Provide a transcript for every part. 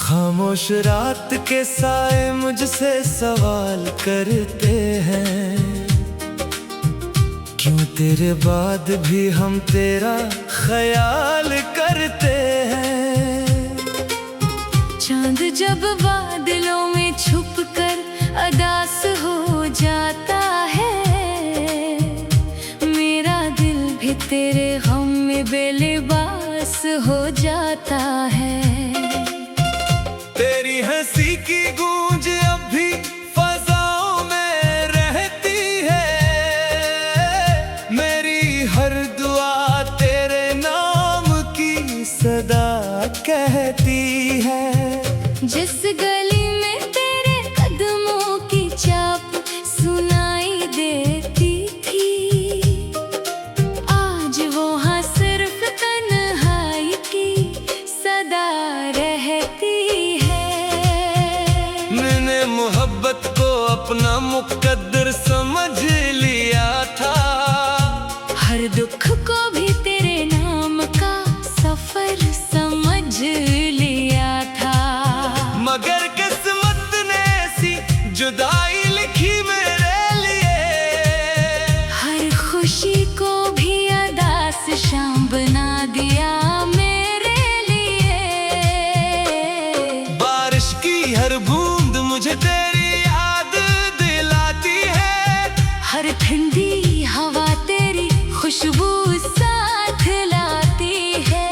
खामोश रात के साए मुझसे सवाल करते हैं, क्यों तेरे बाद भी हम तेरा ख्याल करते हैं। चांद जब बादलों में छुपकर अदास हो जाता है, मेरा दिल भी तेरे गम में बेलिबास हो जाता है। तेरी हंसी की गूंज अब भी फज़ाओं में रहती है, मेरी हर दुआ तेरे नाम की सदा कहती है। जिस गली में तेरे कदमों की चाप सुनाई देती थी, आज वहाँ सिर्फ तन्हाई की सदा रहती है। मैंने मोहब्बत को अपना मुकद्दर समझ लिया था, हर दुख को भी तेरे नाम का सफर समझ लिया था। मगर किस्मत ने ऐसी जुदाई लिखी मेरे लिए, हर खुशी को भी अदास शाम बना दिया मेरे लिए। बारिश की हर बूंद मुझे तेरी याद दिलाती है, हर ठंडी हवा तेरी खुशबू साथ लाती है।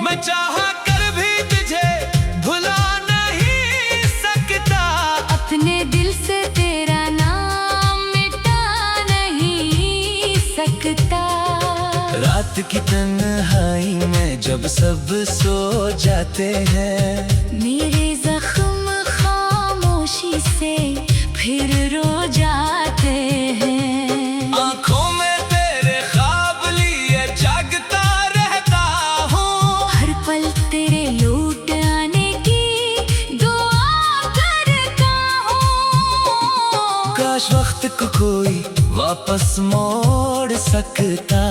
मैं चाहा कर भी तुझे भुला नहीं सकता, अपने दिल से तेरा नाम मिटा नहीं सकता। रात की तन्हाई में जब सब सो जाते हैं, मेरे जख्म खामोशी से फिर रो जाते हैं। आँखों में तेरे ख्वाब लिए जागता रहता हूँ, हर पल तेरे लौट आने की दुआ करता हूँ। काश वक्त को कोई वापस मोड़ सकता,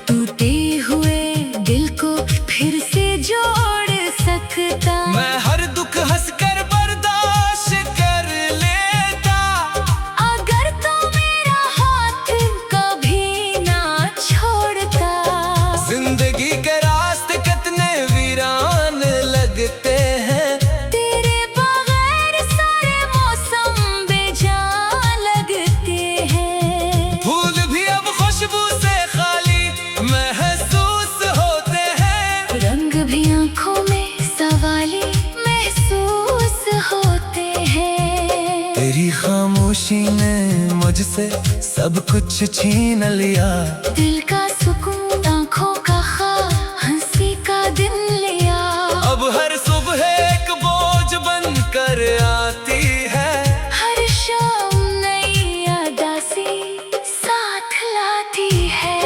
टूटे हुए दिल को फिर से जोड़ सकता। मैं हर दुख हंसकर बर्दाश्त कर लेता, अगर तो मेरा हाथ कभी ना छोड़ता। जिंदगी के रास्ते कितने वीरान लगते हैं, तेरे बगैर सारे मौसम बेजान लगते हैं। फूल भी अब खुशबू से खाली महसूस होते हैं, रंग भी आँखों में सवाली महसूस होते हैं। तेरी खामोशी ने मुझसे सब कुछ छीन लिया, दिल का सुकून आँखों का ख्वाब हंसी का दिन लिया। अब हर सुबह एक बोझ बन कर आती है, हर शाम नई उदासी साथ लाती है।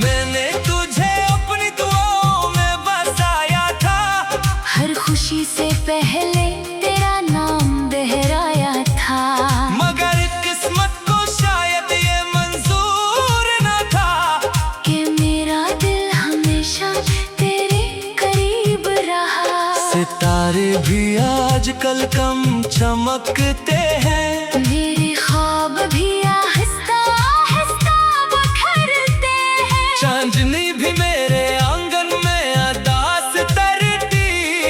मैंने तुझे अपनी दुआओं में बसाया था, हर खुशी से पहले तेरा नाम दोहराया था। मगर किस्मत को शायद ये मंजूर न था, कि मेरा दिल हमेशा तेरे करीब रहा। सितारे भी आजकल कम चमकते हैं, मेरे ख्वाब भी आहिस्ता आहिस्ता बिखरते हैं। चांदनी भी मेरे आंगन में अदास तरती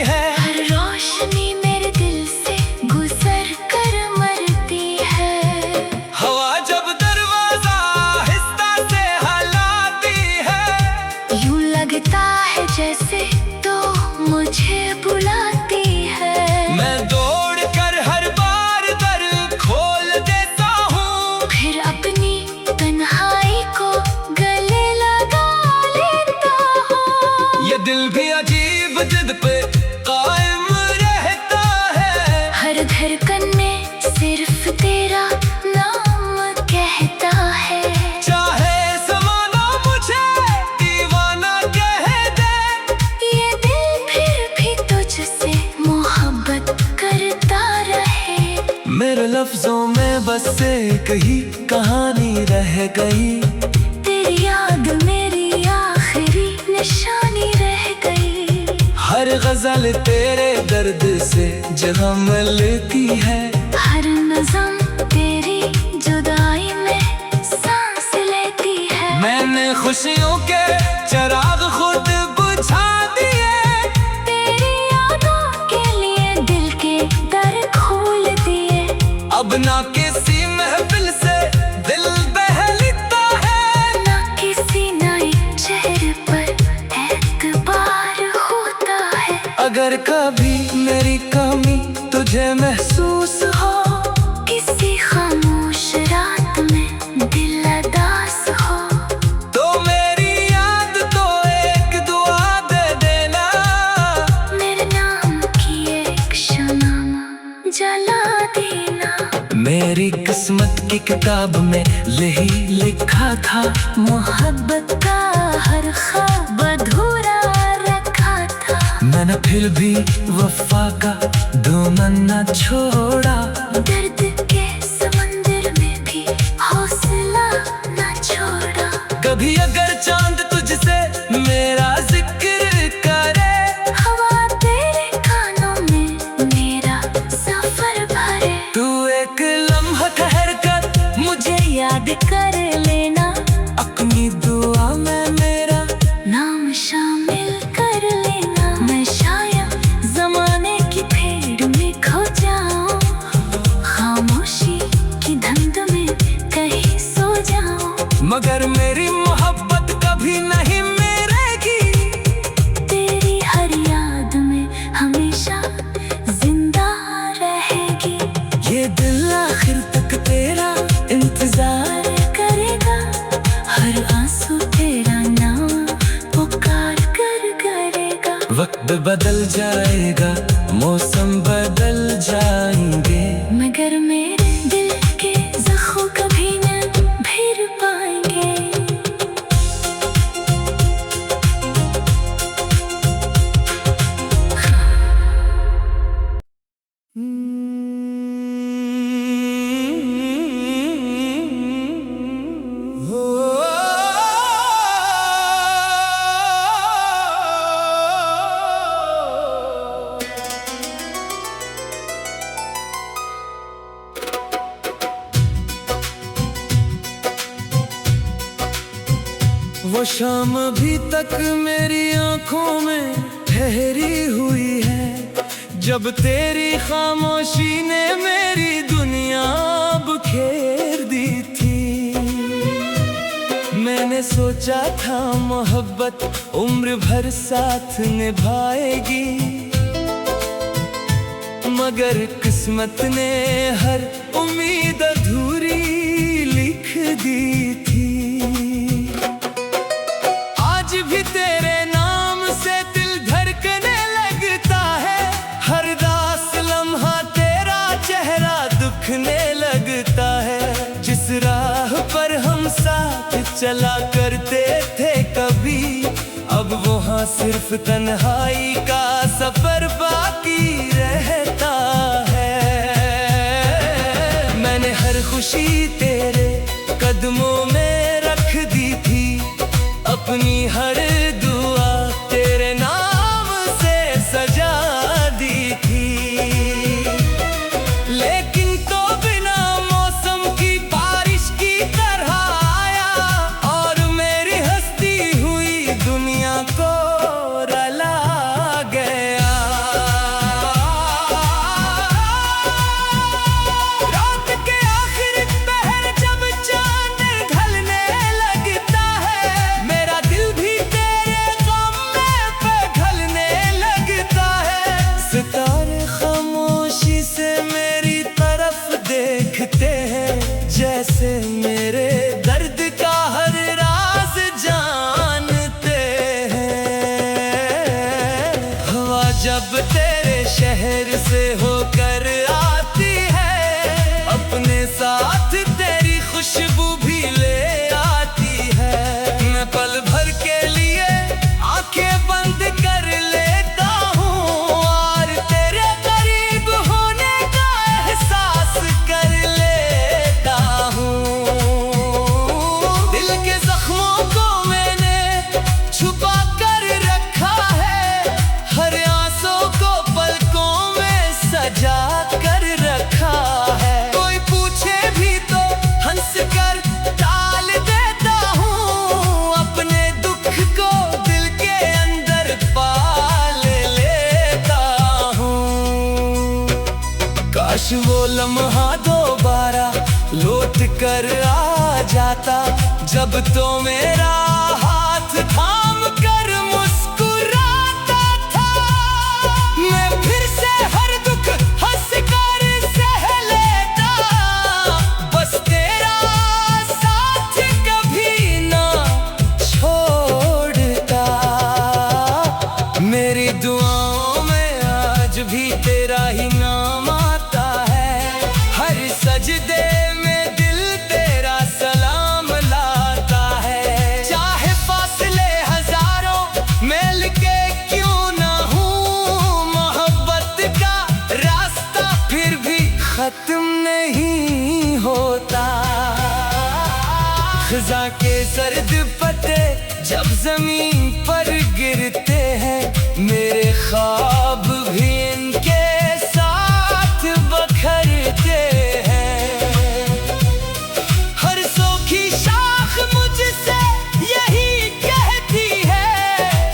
है, हर रोशनी मेरे दिल से गुजर कर मरती है। हवा जब दरवाजा आहिस्ता से हिलाती है, यूं लगता है जैसे तो मुझे बुलाती है। मैं दौड़ कर हर बार दर खोल देता हूँ, फिर अपनी तन्हाई को गले लगा लेता हूँ। ये दिल भी अजीब जिद पे कायम रहता है। हर धड़कन में सिर्फ तेरा नाम कहता है। चाहे ज़माना मुझे दीवाना कह दे, ये दिल फिर भी तुझसे मोहब्बत करता रहे। मेरे लफ्जों में बस एक ही कहानी रह गई। तेरी याद मेरी आखिरी निशानी रह गई। हर गजल तेरे दर्द से जगह मिलती है। हर नज़म तेरी जुदाई में सांस लेती है। मैंने खुशियों के चिराग खुद बुझा दिए, तेरी यादों के लिए दिल के दर खोल दिए। अब ना किसी महफिल से दिल बहलता है, ना किसी नए चेहरे पर एतबार होता है। अगर कभी मेरी कमी तुझे महसूस हो, किसी खामोश रात में दिल अदास हो, तो मेरी याद तो एक दुआ दे देना। मेरे नाम की एक शम्मा जला देना। मेरी किस्मत की किताब में यही लिखा था, मोहब्बत का हर ख्वाब अधूरा रखा था। मैंने फिर भी वफा का दामन न छोड़ा। दर्द के समंदर में भी हौसला न छोड़ा। कभी अगर चांद तुझसे मेरा जिक्र करे, हवा तेरे कानों में मेरा सफर भरे। तू एक लम्हा ठहर कर मुझे याद कर लेना, अपनी दुआ में मेरा नाम शामिल कर लेना। मैं शायद जमाने की फेर में खो जाऊं, खामोशी की धुंध में कहीं सो जाऊं। मगर मेरी मोहब्बत कभी नहीं मरेगी। तेरी हर याद में हमेशा जिंदा रहेगी। ये दिल आखिर तक तेरा इंतजार करेगा। हर आंसू तेरा नाम पुकार कर करेगा। वक्त बदल जाएगा, मौसम बदल जाएंगे, मगर मेरे दिल के जख्म कभी न भर पाएंगे। वो शाम अभी तक मेरी आंखों में ठहरी हुई है, जब तेरी खामोशी ने मेरी दुनिया बिखेर दी थी। मैंने सोचा था मोहब्बत उम्र भर साथ निभाएगी, मगर किस्मत ने हर उम्मीद अधूरी लिख दी थी। आज भी तेरे नाम से दिल धड़कने लगता है, हर दास लम्हा तेरा चेहरा दुखने लगता है। जिस राह पर हम साथ चला करते थे कभी, अब वहाँ सिर्फ तन्हाई का सफर बाकी रहता है। मैंने हर खुशी तेरे कदमों में रख दी थी, अपनी हर दुआ तेरे नाम से सजा दी थी। लेकिन तो बिना मौसम की बारिश की तरह आया, और मेरी हस्ती हुई दुनिया को रला गया। रात के आखिर पहर जब चांद ढलने लगता है, मेरा दिल भी शहर से होकर आती है, अपने साथ तेरी खुशबू भी ले आती है। मैं पल भर के लिए आंखें बंद कर लेता हूँ और तेरे करीब होने का एहसास कर लेता हूँ। दिल के जख्मों को मैंने छुपा कर रखा है, हर आंसू को पलकों में सजा कर रखा है। कोई पूछे भी तो हंस कर टाल देता हूँ, अपने दुख को दिल के अंदर पाल लेता हूँ। काश वो लम्हा दोबारा लौट कर आ जाता, जब तो मेरा हाथ थाम कर मुस्कुराता था। मैं फिर से हर दुख हंस कर सह लेता, बस तेरा साथ कभी ना छोड़ता। मेरी दुआओं में आज भी तेरा ही नाम आता है, हर सजदे में दिल तेरा सलाम लाता है। चाहे फासले हजारों मैल के क्यों ना हूँ, मोहब्बत का रास्ता फिर भी खत्म नहीं होता। खज़ां के सर्द पत्ते जब जमीन पर गिरते हैं, मेरे ख्वाब भी इनके साथ बखरते हैं। हर सूखी शाख मुझसे यही कहती है,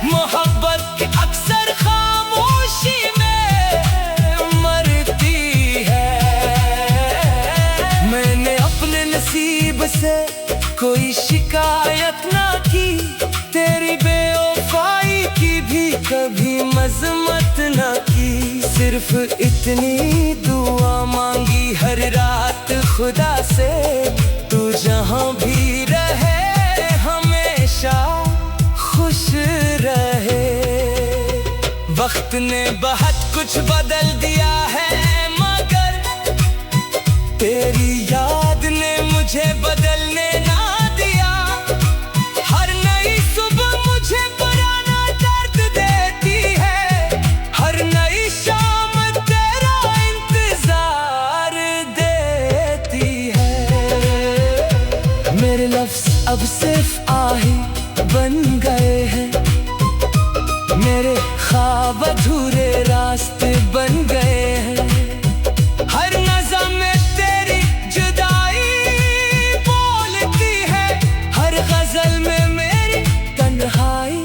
मोहब्बत अक्सर खामोशी में मरती है। मैंने अपने नसीब से कोई शिकायत ना की, तेरी बेवफाई की भी कभी मजम्मत ना की। सिर्फ इतनी दुआ मांगी हर रात खुदा से, तू जहां भी रहे हमेशा खुश रहे। वक्त ने बहुत कुछ बदल दिया है, मगर तेरी याद ने मुझे बदलने ना दिया। हर नई सुबह मुझे पुराना दर्द देती है, हर नई शाम तेरा इंतजार देती है। मेरे लफ्ज अब सिर्फ आही बन गए हैं, मेरे ख्वाब अधूरे रास्ते बन गए हैं। हर नज़म में तेरी जुदाई बोलती है, हर गजल में मेरी तन्हाई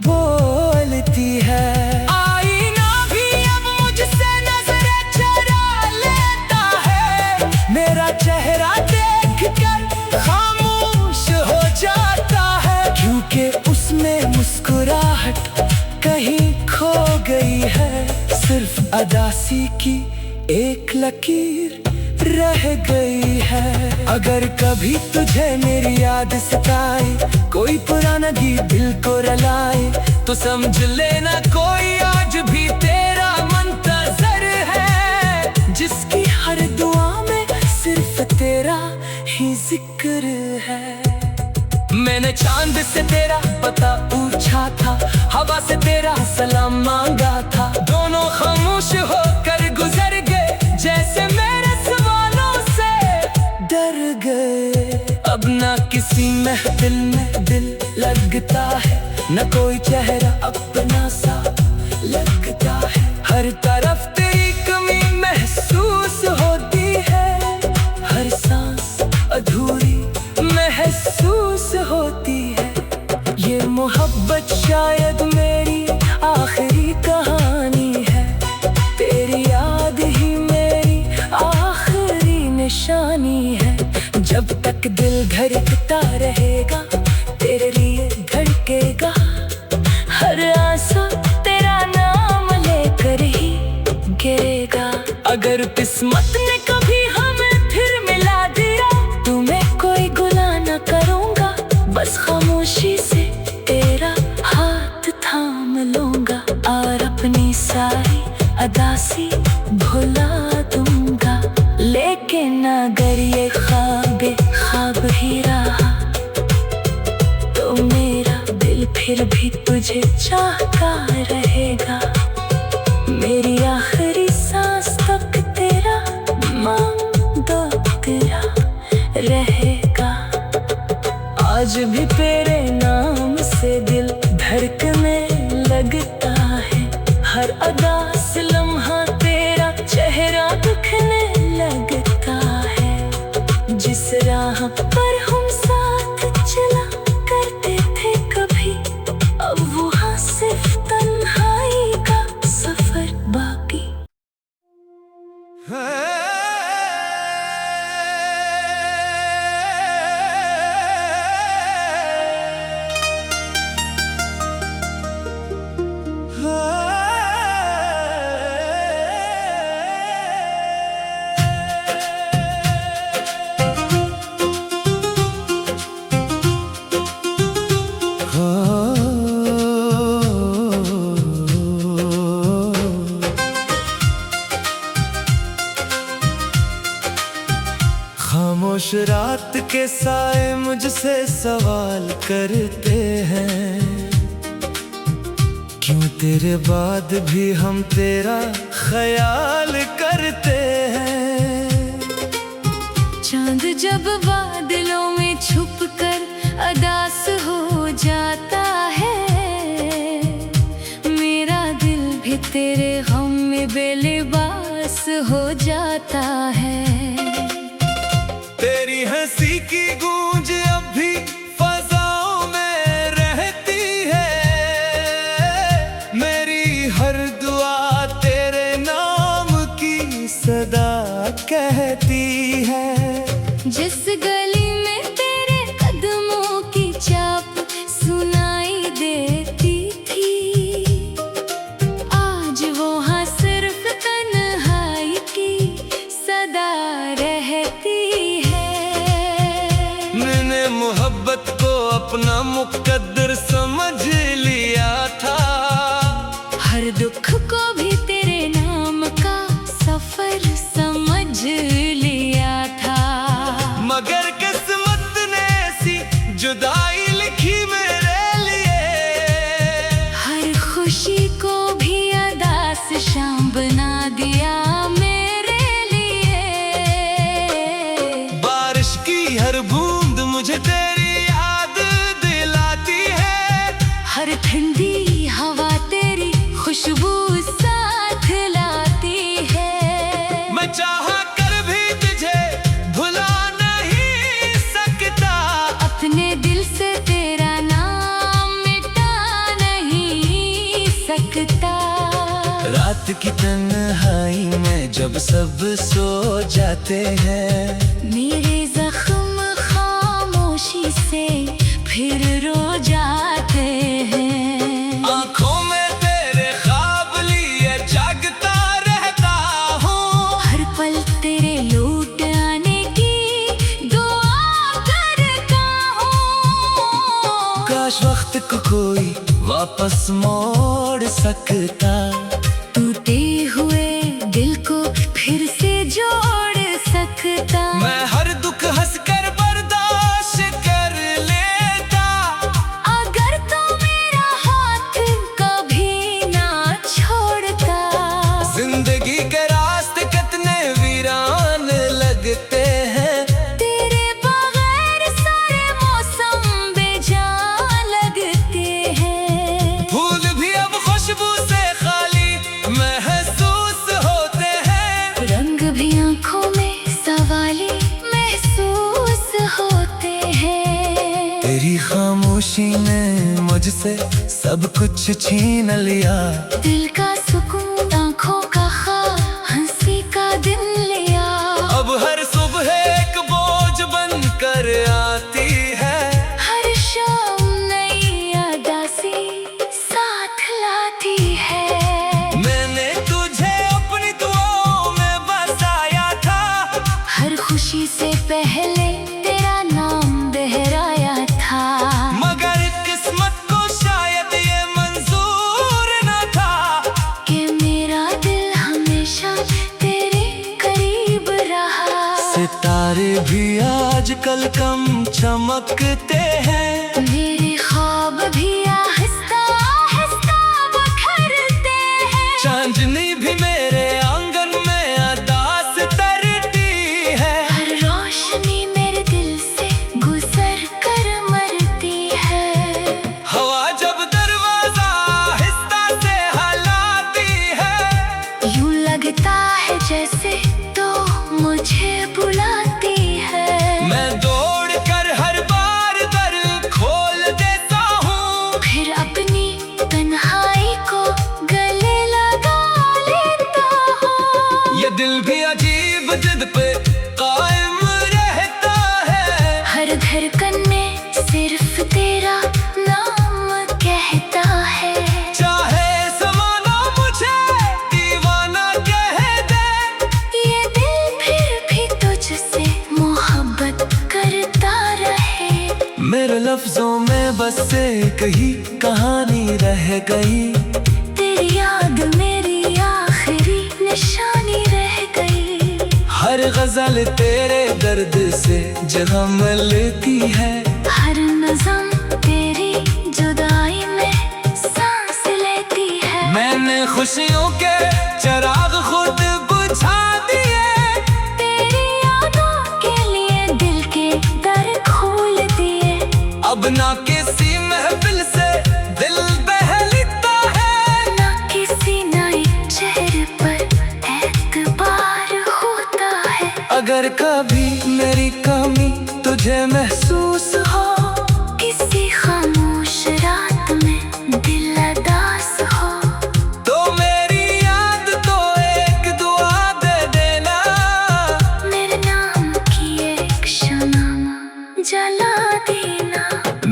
बोलती है। आईना भी अब मुझसे नजरें चुरा लेता है, मेरा चेहरा देख कर खामोश हो जाता है, क्योंकि उसमें मुस्कुराहट कहीं खो गई है। सिर्फ अदासी की एक लकीर रह गई है। अगर कभी तुझे मेरी याद सताए, कोई पुराना गीत दिल को रलाए, तो समझ लेना कोई आज भी तेरा मुंतज़र है, जिसकी हर दुआ में सिर्फ तेरा ही जिक्र है। मैंने चांद से तेरा पता पूछा था, हवा से तेरा सलाम मांगा था। दोनों खामोश होकर गुजर गए, जैसे मेरे सवालों से डर गए। अब ना किसी महफिल में दिल लगता है, न कोई चेहरा अपना सा लगता है। हर तरफ तेरी कमी महसूस होती है, हर सांस अधूरी महसूस होती है। ये मोहब्बत शायद मेरी आखिरी कहानी है, तेरी याद ही मेरी आखिरी निशानी है। जब तक दिल धड़कता रहेगा, तेरे लिए धड़केगा, हर आंसू तेरा नाम लेकर ही गिरेगा। अगर किस्मत ने कभी हमें फिर मिला दिया, तुम्हें कोई गुनाह न करूँगा, बस खामोशी से तेरा हाथ थाम लूँगा और अपनी सारी उदासी भुला दूंगा। लेकिन अगर ये ख्वाब ही रहा तो मेरा दिल फिर भी तुझे चाहता रहेगा। मेरी आखिरी सांस तक तेरा मांगता तेरा रहेगा। आज भी तेरे नाम से दिल धड़कने लगता है। हर उदास लम्हा तेरा चेहरा दिखने लगता है। जिस राह पर हम साथ चला करते थे कभी, अब वहाँ सिर्फ तन्हाई का सफर बाकी। खामोश रात के साए मुझसे सवाल करते हैं, क्यों तेरे बाद भी हम तेरा ख्याल करते हैं। चांद जब बादलों में छुप कर उदास हो जाता है, मेरा दिल भी तेरे गम में बेलिबास हो जाता है। तेरी हंसी की गूंज अब भी फजाओं में रहती है। मेरी हर दुआ तेरे नाम की सदा कहती है। जिस गली में तेरे कदमों की चाप सुनाई देती थी, आज वहाँ सिर्फ तन्हाई की सदा रहती है। मैंने मोहब्बत को अपना मुकद्दर समझ लिया था। हर दुख को भी तेरे नाम का सफर समझ लिया था। मगर किस्मत ने ऐसी जुदाई लिखी मेरे लिए, हर खुशी को भी उदास शाम बना दिया मेरे लिए। बारिश की हर बूंद मुझे तेरी याद दिलाती है। हर ठंडी हवा तेरी खुशबू साथ लाती है। मैं चाहा कर भी तुझे भुला नहीं सकता, अपने दिल से तेरा नाम मिटा नहीं सकता। रात की तन्हाई में जब सब सो जाते हैं, मेरे जख्म खामोशी से फिर रो जाते हैं। आँखों में तेरे ख्वाब लिए जागता रहता हूँ। हर पल तेरे लौट आने की दुआ करता हूँ। काश वक्त को कोई वापस मोड़ सकता, टूटे हुए दिल को फिर से जोड़ सकता। मैं हर दुख हंसकर बर्दाश्त कर लेता। अगर तो मेरा हाथ कभी ना छोड़ता। जिंदगी के रास्ते कितने वीरान लगते हैं, तेरे बगैर सारे मौसम बेजान लगते हैं। फूल भी अब खुशबू से खाली महसूस होते हैं। रंग भी आंखों में सवाली महसूस होते हैं। तेरी खामोशी ने मुझसे सब कुछ छीन लिया। दिल का सुकून आंखों का ख्वाब हंसी का दिन लिया। अब हर सुबह एक बोझ बन कर आती है। हर शाम नई उदासी साथ लाती है। मैंने तुझे अपनी दुआओं में बसाया था। हर खुशी से पहले तेरा नाम दोहराया था। मगर किस्मत को शायद ये मंजूर न था कि मेरा तारे भी आजकल कम चमकते हैं, मेरे ख्वाब भी आहिस्ता आहिस्ता बिखरते हैं। चांदनी भी मेरे आंगन में अदास तरती है, हर रोशनी मेरे दिल से गुजर कर मरती है। हवा जब दरवाजा आहिस्ता से हिलाती है, यूं लगता है जैसे तो मुझे बुलाती है। मैं दौड़ कर हर बार दर खोल देता हूँ, फिर अपनी तन्हाई को गले लगा लेता हूँ। ये दिल भी अजीब जिद पे कायम रहता है, हर धड़कन में सिर्फ तेरा नाम कहता है। चाहे ज़माना मुझे दीवाना कह दे, ये दिल फिर भी तुझसे मोहब्बत करता रहे। मेरे लफ्जों में बस एक ही कहानी रह गई, तेरी याद मेरी आखिरी निशानी रह गई। हर गजल तेरे दर्द से जगह मिलती है, हर नज़म तेरी जुदाई में सांस लेती है। मैंने खुशियों के चिराग खुद बुझा दिए, तेरी यादों के लिए दिल के दर खोल दिए। अब ना किसी महफिल से दिल बहलता है, ना किसी नए चेहरे पर एतबार होता है। अगर कभी मेरी कमी तुझे महसूस हो, किसी खामोश रात में दिल अदास हो, तो मेरी याद तो एक दुआ दे देना, मेरे नाम की एक शम्मा जला देना।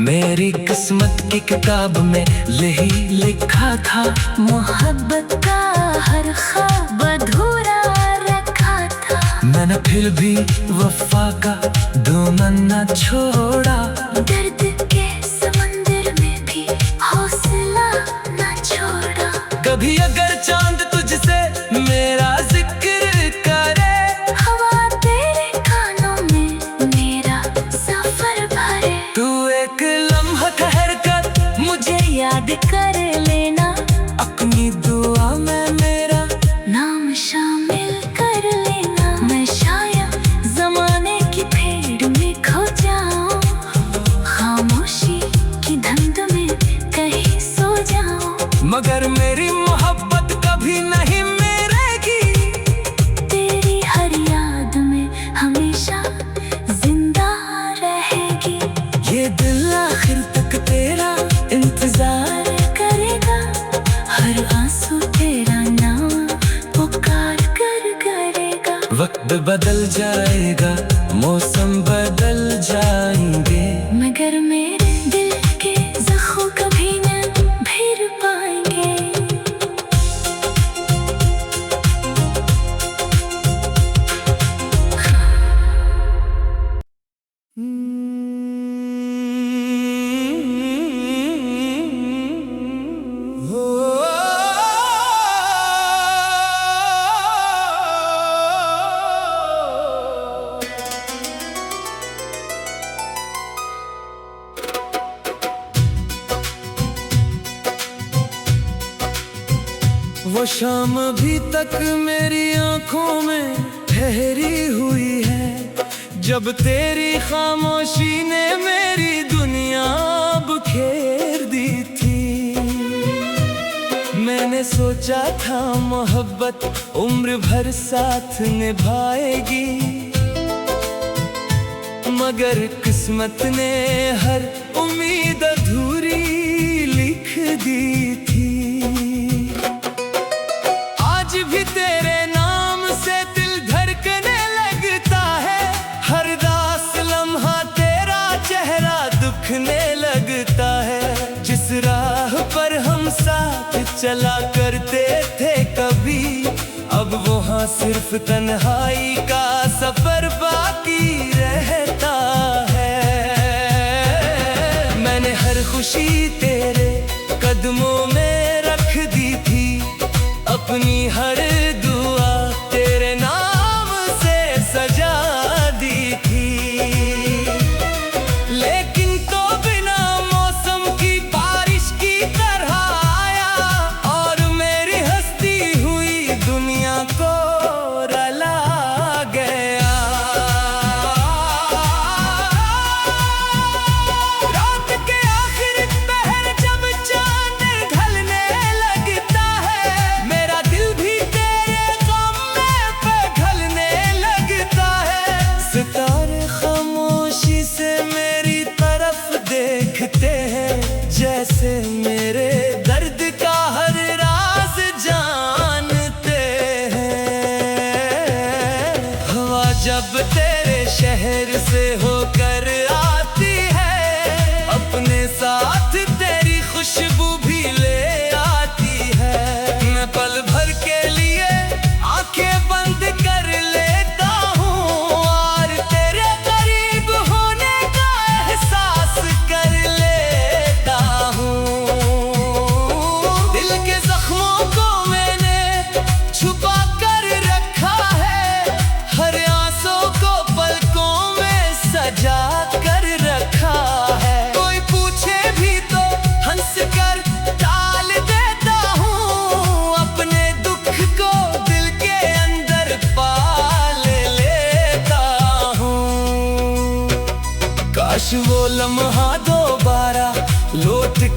मेरी किस्मत की किताब में यही लिखा था, मोहब्बत का हर ख्वाब अधूरा रखा था। मैंने फिर भी वफा का दामन न छोड़ा, दर्द के समंदर में भी हौसला न छोड़ा। कभी अगर चांद तुझसे मेरा जिक्र करे, हवा तेरे कानों में मेरा सफर भरे। तू एक लम्हा ठहर कर मुझे याद कर लेना, अपनी दुआ में मेरा नाम शामिल कर लेना। मैं शायद जमाने की फेर में खो जाऊं, खामोशी की धुंध में कहीं सो जाऊं। मगर मेरी मोहब्बत कभी नहीं मरेगी, तेरी हर याद में हमेशा जिंदा रहेगी। ये दिल आखिर तक तेरा इंतजार करेगा, हर आंसू तेरा नाम पुकार कर करेगा। वक्त बदल जाएगा, मौसम बदल जाएंगे, मगर मेरे दिल के जख्म कभी न भर पाएंगे। वो शाम अभी तक मेरी आंखों में ठहरी हुई है, जब तेरी खामोशी ने मेरी दुनिया बुखेर दी थी। मैंने सोचा था मोहब्बत उम्र भर साथ निभाएगी, मगर किस्मत ने हर उम्मीद अधूरी लिख दी थी। आज भी तेरे नाम से दिल धड़कने लगता है, हर दास लम्हा तेरा चेहरा दुखने लगता है। जिस राह पर हम साथ चला करते थे कभी, अब वहाँ सिर्फ तन्हाई का सफर बाकी रहता है। मैंने हर खुशी तेरे कदमों में रख दी थी, अपनी हर दुआ तेरे नाम से सजा दी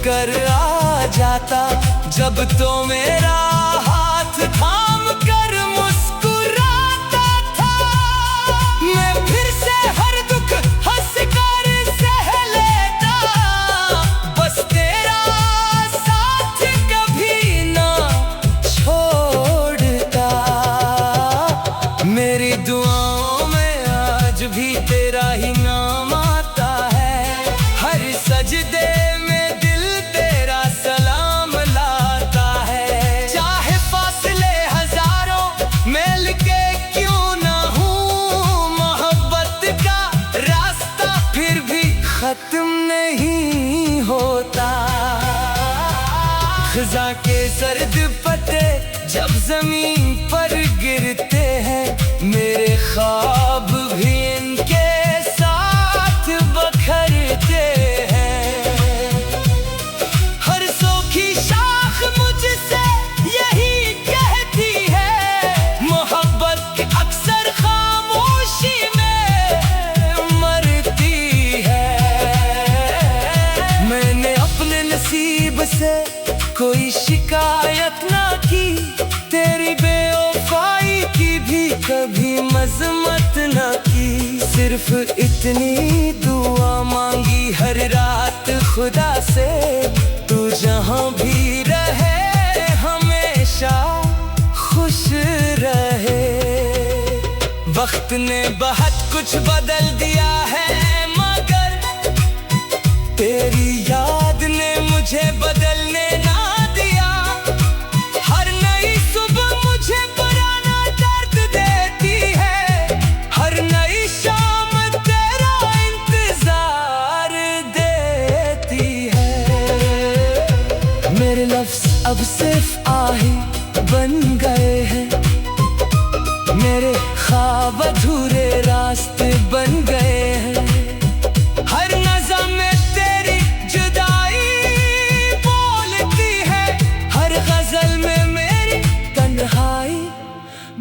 कर आ जाता। जब तो मेरा हाथ थाम कर मुस्कुराता था, मैं फिर से हर दुख हंस कर सह लेता। बस तेरा साथ कभी ना छोड़ता। मेरी दुआओं में आज भी तेरा ही नाम आता है। हर सजदे में दिल तेरा सलाम लाता है। चाहे फासले हजारों मील के क्यों ना हूँ, मोहब्बत का रास्ता फिर भी खत्म नहीं होता। खज़ां के सर्द पत्ते जब जमीन पर गिरते हैं, मेरे ख्वाब भी इनके साथ बखरते हैं। हर सूखी शाख मुझसे यही कहती है, मोहब्बत अक्सर खामोशी में मरती है। मैंने अपने नसीब से कोई शिकायत ना की, तेरी बेवफाई की भी कभी मजम्मत ना की। सिर्फ इतनी दुआ मांगी हर रात खुदा से, तू जहां भी रहे हमेशा खुश रहे। वक्त ने बहुत कुछ बदल दिया है, मगर तेरी याद ने मुझे बदलने ना दिया। हर नई सुबह मुझे पुराना दर्द देती है, हर नई शाम तेरा इंतजार देती है। मेरे लफ्ज अब सिर्फ आही बन गए हैं, मेरे ख्वाब अधूरे रास्ते बन गए हैं। हर नज़म में तेरी जुदाई बोलती है, हर गजल में मेरी तन्हाई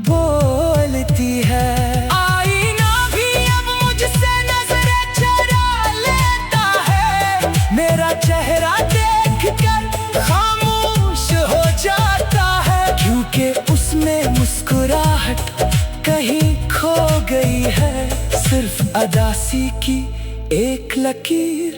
बोलती है। आईना भी अब मुझसे नजरें चुरा लेता है, मेरा चेहरा देख कर खामोश हो जाता है। क्योंकि उसमें मुस्कुराहट कहीं खो गई है, सिर्फ अदासी की एक लकीर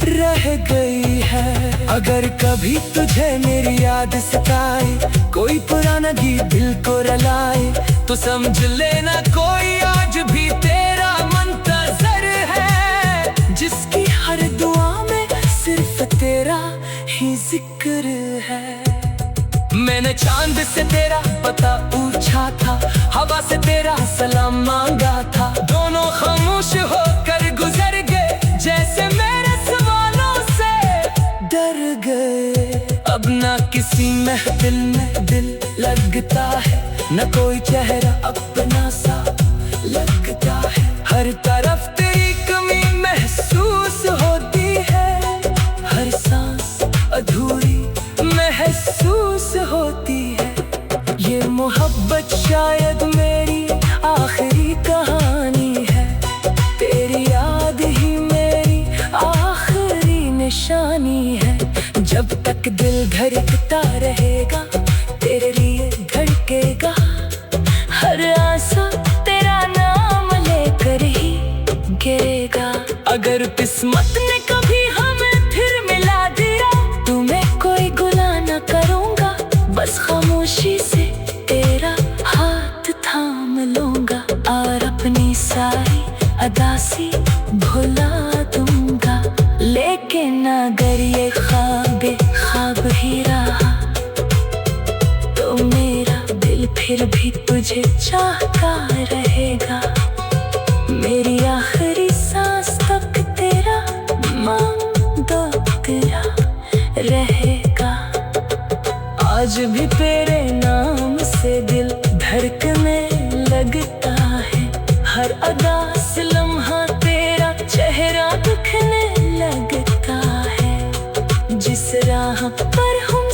रह गई है। अगर कभी तुझे मेरी याद सताए, कोई पुराना गीत दिल को रलाए, तो समझ लेना कोई आज भी तेरा मुंतज़र है, जिसकी हर दुआ में सिर्फ तेरा ही जिक्र है। मैंने चांद से तेरा पता पूछा था, हवा से तेरा सलाम मांगा था। दोनों खामोश होकर गुजर गए, जैसे मेरे सवालों से डर गए। अब ना किसी महफिल में दिल लगता है, न कोई चेहरा अपना सा लगता है। हर तरफ तेरी कमी महसूस होती है, हर सांस अधूरी महसूस होती है। ये मोहब्बत शायद मेरी आखिरी कहानी है, तेरी याद ही मेरी आखिरी निशानी है। जब तक दिल धड़कता रहेगा, तेरे लिए धड़केगा। हर आंसू तेरा नाम लेकर ही गिरेगा। अगर किस्मत ने कभी हमें फिर मिला दिया, तुम्हें कोई गुनाह न करूँगा, बस खामोशी से तेरा हाथ थाम लूँगा। और अपनी सारी अदासी भुला दूँगा। लेकिन अगर ये ख्वाब ही रहा, तो मेरा दिल फिर भी तुझे चाहता रहेगा। मेरी आखिरी सांस तक तेरा मांगता तेरा रहेगा। आज भी तेरे नाम से दिल धड़कने लगता है, हर अदा से लम्हा तेरा चेहरा दिखने लगता है। जिस राह पर हम